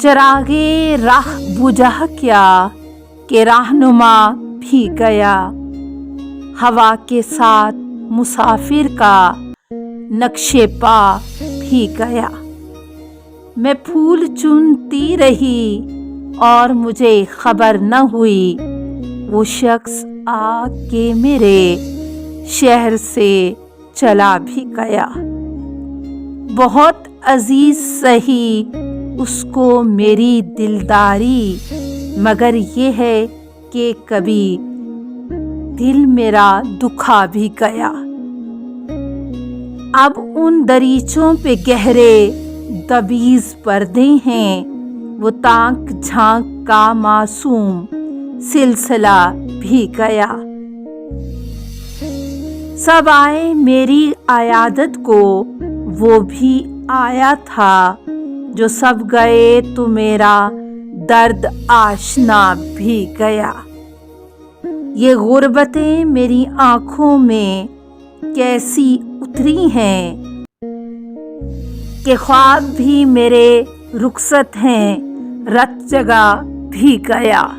चरागे राह बुझा क्या कि रहनुमा भी गया। हवा के साथ मुसाफिर का नक्शे पा भी गया। मैं फूल चुनती रही और मुझे खबर न हुई वो शख्स आके मेरे शहर से चला भी गया। बहुत अजीज सही उसको मेरी दिलदारी, मगर ये है कि कभी दिल मेरा दुखा भी गया। अब उन दरीचों पे गहरे दबीज पर्दे हैं, वो ताक झांक का मासूम सिलसिला भी गया। सब आए मेरी आयादत को, वो भी आया था। जो सब गए तो मेरा दर्द आशना भी गया। ये गुर्बतें मेरी आंखों में कैसी उतरी हैं कि ख्वाब भी मेरे रुखसत हैं, रत जगह भी गया।